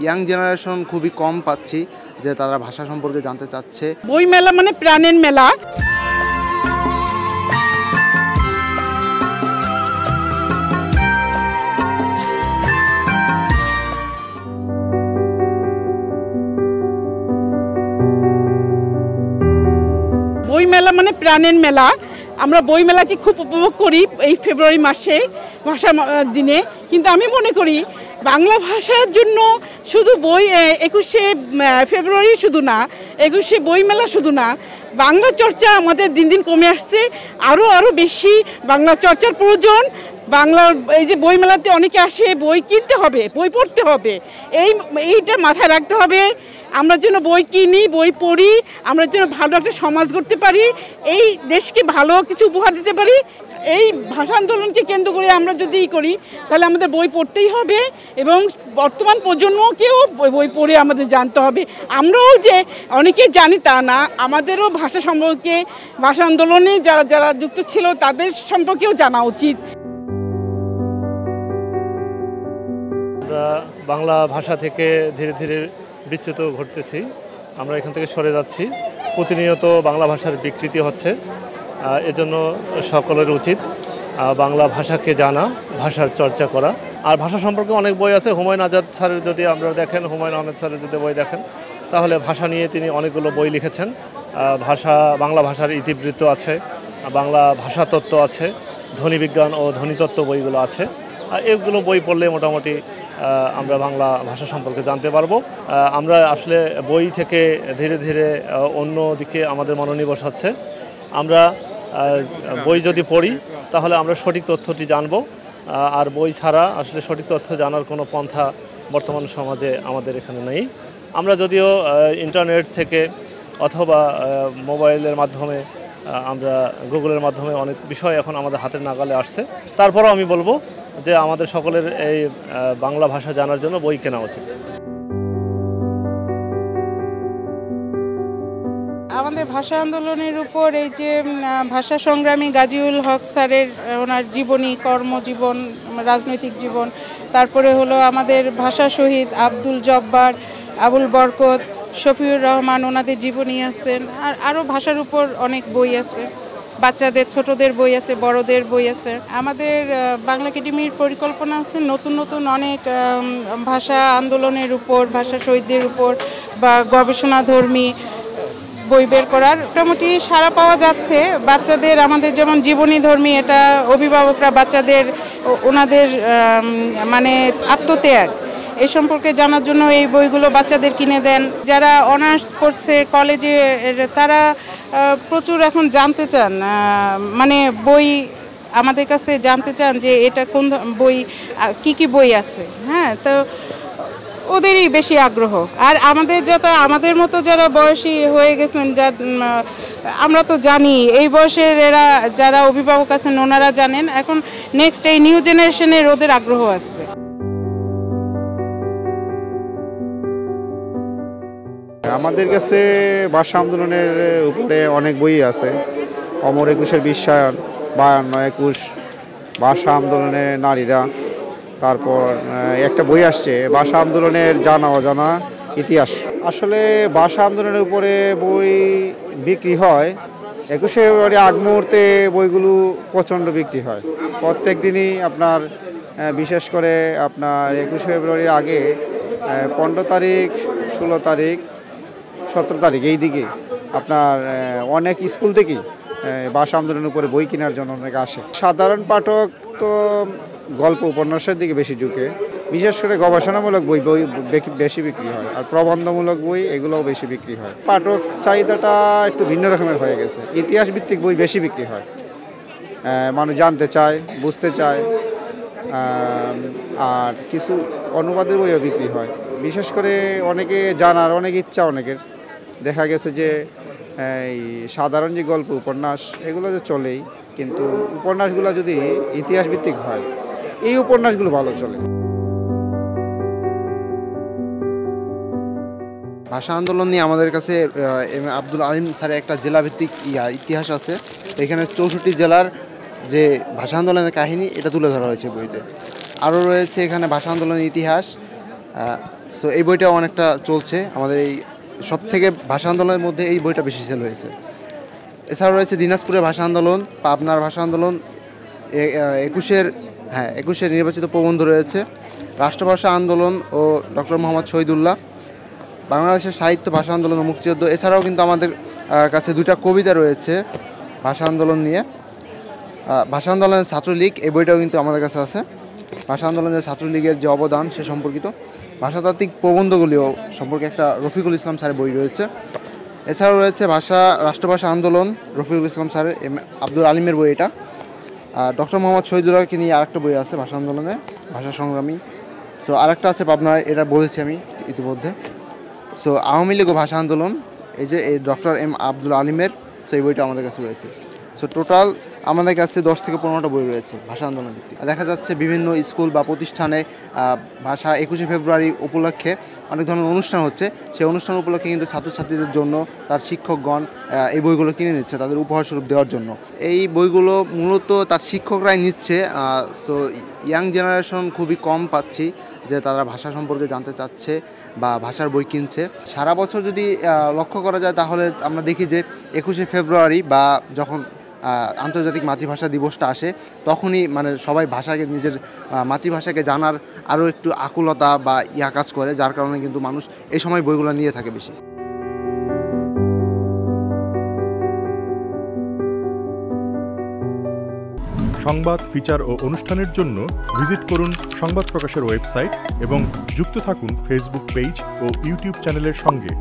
Young generation খুবই কম পাচ্ছি যে তারা ভাষা সম্পর্কে জানতে চাচ্ছে। বই মেলা মানে প্রাণের মেলা। বই মেলা মানে প্রাণের মেলা। আমরা বই মেলাকে খুব উপভোগ করি এই ফেব্রুয়ারি মাসে ভাষা দিনে। কিন্তু আমি মনে করি বাংলা ভাষার জন্য শুধু বই 21শে ফেব্রুয়ারি শুধু না, 21শে বই মেলা শুধু না, বাংলা চর্চা আমাদের দিন দিন কমে আসছে। আরও বেশি বাংলা চর্চার প্রয়োজন। বাংলার এই যে বই মেলাতে অনেকে আসে, বই কিনতে হবে, বই পড়তে হবে, এইটা মাথায় রাখতে হবে। আমরা যেন বই কিনি, বই পড়ি, আমরা যেন ভালো একটা সমাজ গড়তে পারি, এই দেশকে ভালো কিছু উপহার দিতে পারি। এই ভাষা আন্দোলনকে কেন্দ্র করে আমরা যদি করি তাহলে আমাদের বই পড়তেই হবে এবং বর্তমান প্রজন্মকেও বই পড়ে আমাদের জানতে হবে। আমরাও যে অনেকে জানি তা না, আমাদেরও ভাষা সম্পর্কে, ভাষা আন্দোলনে যারা যারা যুক্ত ছিল তাদের সম্পর্কেও জানা উচিত। আমরা বাংলা ভাষা থেকে ধীরে ধীরে বিচ্যুত ঘটতেছি, আমরা এখান থেকে সরে যাচ্ছি। প্রতিনিয়ত বাংলা ভাষার বিকৃতি হচ্ছে। এজন্য সকলের উচিত বাংলা ভাষাকে জানা, ভাষার চর্চা করা। আর ভাষা সম্পর্কে অনেক বই আছে। হুমায়ুন আজাদ স্যারের যদি আমরা দেখেন, হুমায়ুন আহমেদ স্যারের যদি বই দেখেন, তাহলে ভাষা নিয়ে তিনি অনেকগুলো বই লিখেছেন। বাংলা ভাষার ইতিবৃত্ত আছে, বাংলা ভাষাতত্ত্ব আছে, ধ্বনিবিজ্ঞান ও ধ্বনিতত্ত্ব বইগুলো আছে। এগুলো বই পড়লে মোটামুটি আমরা বাংলা ভাষা সম্পর্কে জানতে পারবো। আমরা আসলে বই থেকে ধীরে ধীরে অন্য দিকে আমাদের মনোনিবেশ হচ্ছে। আমরা বই যদি পড়ি তাহলে আমরা সঠিক তথ্যটি জানব। আর বই ছাড়া আসলে সঠিক তথ্য জানার কোনো পন্থা বর্তমান সমাজে আমাদের এখানে নেই। আমরা যদিও ইন্টারনেট থেকে অথবা মোবাইলের মাধ্যমে, আমরা গুগলের মাধ্যমে অনেক বিষয় এখন আমাদের হাতের নাগালে আসছে, তারপরেও আমি বলবো যে আমাদের সকলের এই বাংলা ভাষা জানার জন্য বই কেনা উচিত। আমাদের ভাষা আন্দোলনের উপর এই যে ভাষা সংগ্রামী গাজীউল হক স্যারের ওনার জীবনী, কর্মজীবন, রাজনৈতিক জীবন, তারপরে হলো আমাদের ভাষা শহীদ আব্দুল জব্বার, আবুল বরকত, শফিউর রহমান, ওনাদের জীবনী আছেন। আর আরও ভাষার উপর অনেক বই আছে, বাচ্চাদের ছোটদের বই আছে, বড়দের বই আছে। আমাদের বাংলা একাডেমির পরিকল্পনা আছে নতুন নতুন অনেক ভাষা আন্দোলনের উপর, ভাষা শহীদদের উপর বা গবেষণাধর্মী বই বের করার। মোটামুটি সাড়া পাওয়া যাচ্ছে। বাচ্চাদের আমাদের যেমন জীবনী ধর্মী, এটা অভিভাবকরা বাচ্চাদের ওনাদের মানে আত্মত্যাগ এ সম্পর্কে জানার জন্য এই বইগুলো বাচ্চাদের কিনে দেন। যারা অনার্স পড়ছে কলেজে, তারা প্রচুর এখন জানতে চান, মানে বই আমাদের কাছে জানতে চান যে এটা কোন বই, কি বই আছে। হ্যাঁ, তো ওদেরই বেশি আগ্রহ। আর আমাদের মতো যারা বয়সী হয়ে গেছেন, আমরা তো জানি, এই বয়সের এরা যারা অভিভাবক আছেন ওনারা জানেন। এখন নেক্সট এই নিউ জেনারেশনের ওদের আগ্রহ আছে। আমাদের কাছে ভাষা আন্দোলনের উপরে অনেক বই আছে। অমর একুশের বিশ্বায়ন, 52-21, ভাষা আন্দোলনে নারীরা। তারপর একটা বই আসছে ভাষা আন্দোলনের জানা অজানা ইতিহাস। আসলে ভাষা আন্দোলনের উপরে বই বিক্রি হয়। 21শে ফেব্রুয়ারি আগ মুহূর্তে বইগুলো প্রচণ্ড বিক্রি হয় প্রত্যেক দিনই। আপনার বিশেষ করে আপনার 21শে ফেব্রুয়ারির আগে 15 তারিখ, 16 তারিখ, 17 তারিখ এই দিকে আপনার অনেক স্কুল থেকেই ভাষা আন্দোলনের উপরে বই কেনার জন্য অনেকে আসে। সাধারণ পাঠক তো গল্প উপন্যাসের দিকে বেশি ঝুঁকে। বিশেষ করে গবেষণামূলক বই বেশি বিক্রি হয়, আর প্রবন্ধমূলক বই এগুলোও বেশি বিক্রি হয়। পাঠক চাহিদাটা একটু ভিন্ন রকমের হয়ে গেছে। ইতিহাস ভিত্তিক বই বেশি বিক্রি হয়, মানুষ জানতে চায়, বুঝতে চায়। আর কিছু অনুবাদের বইও বিক্রি হয়। বিশেষ করে অনেকে জানার অনেক ইচ্ছা অনেকের। দেখা গেছে যে এই সাধারণ যে গল্প উপন্যাস এগুলো যে চলেই, কিন্তু উপন্যাসগুলো যদি ইতিহাস ভিত্তিক হয়, এই উপন্যাসগুলো ভালো চলে। ভাষা আন্দোলন নিয়ে আমাদের কাছে আব্দুল আলিম স্যারের একটা জেলাভিত্তিক ইতিহাস আছে। এখানে 64 জেলার যে ভাষা আন্দোলনের কাহিনী এটা তুলে ধরা হয়েছে বইতে। আরও রয়েছে এখানে ভাষা আন্দোলনের ইতিহাস, সো এই বইটাও অনেকটা চলছে আমাদের এই সব থেকে ভাষা আন্দোলনের মধ্যে এই বইটা বেশি সেল হয়েছে। এছাড়াও রয়েছে দিনাজপুরের ভাষা আন্দোলন, পাবনার ভাষা আন্দোলন, 21-এর নির্বাচিত প্রবন্ধ রয়েছে, রাষ্ট্রভাষা আন্দোলন ও ডক্টর মোহাম্মদ শহীদুল্লাহ, বাংলাদেশের সাহিত্য ভাষা আন্দোলন ও মুক্তিযুদ্ধ। এছাড়াও কিন্তু আমাদের কাছে 2টা কবিতা রয়েছে ভাষা আন্দোলন নিয়ে। ভাষা আন্দোলনের ছাত্রলীগ এই বইটাও কিন্তু আমাদের কাছে আছে। ভাষা আন্দোলনের ছাত্রলীগের যে অবদান সে সম্পর্কিত ভাষাতাত্ত্বিক প্রবন্ধগুলিও সম্পর্কে একটা রফিকুল ইসলাম স্যারের বই রয়েছে। এছাড়াও রয়েছে রাষ্ট্রভাষা আন্দোলন, রফিকুল ইসলাম স্যারের আব্দুল আলিমের বই এটা। ডক্টর মোহাম্মদ শহীদুল্লাহকে নিয়ে আরেকটা বই আছে ভাষা আন্দোলনে, ভাষা সংগ্রামী। সো আরেকটা আছে পাবনায়, এটা বলেছি আমি ইতিমধ্যে। সো আওয়ামী লীগ ও ভাষা আন্দোলন, এই যে এই ডক্টর আব্দুল আলিমের, সো এই বইটা আমাদের কাছে রয়েছে। সো টোটাল আমাদের কাছে 10 থেকে 15টা বই রয়েছে ভাষা আন্দোলন ভিত্তিক। দেখা যাচ্ছে বিভিন্ন স্কুল বা প্রতিষ্ঠানে ভাষা 21শে ফেব্রুয়ারি উপলক্ষে অনেক ধরনের অনুষ্ঠান হচ্ছে। সেই অনুষ্ঠান উপলক্ষে কিন্তু ছাত্রছাত্রীদের জন্য তার শিক্ষকগণ এই বইগুলো কিনে নিচ্ছে তাদের উপহারস্বরূপ দেওয়ার জন্য। এই বইগুলো মূলত তার শিক্ষকরাই নিচ্ছে। সো ইয়াং জেনারেশন খুবই কম পাচ্ছি যে তারা ভাষা সম্পর্কে জানতে চাচ্ছে বা ভাষার বই কিনছে। সারা বছর যদি লক্ষ্য করা যায় তাহলে আমরা দেখি যে 21শে ফেব্রুয়ারি বা যখন আন্তর্জাতিক মাতৃভাষা দিবসটা আসে তখনই মানে সবাই ভাষাকে নিজের মাতৃভাষাকে জানার আরও একটু আকুলতা বা কাজ করে, যার কারণে কিন্তু মানুষ এই সময় বইগুলো নিয়ে থাকে বেশি। সংবাদ, ফিচার ও অনুষ্ঠানের জন্য ভিজিট করুন সংবাদ প্রকাশের ওয়েবসাইট এবং যুক্ত থাকুন ফেসবুক পেজ ও ইউটিউব চ্যানেলের সঙ্গে।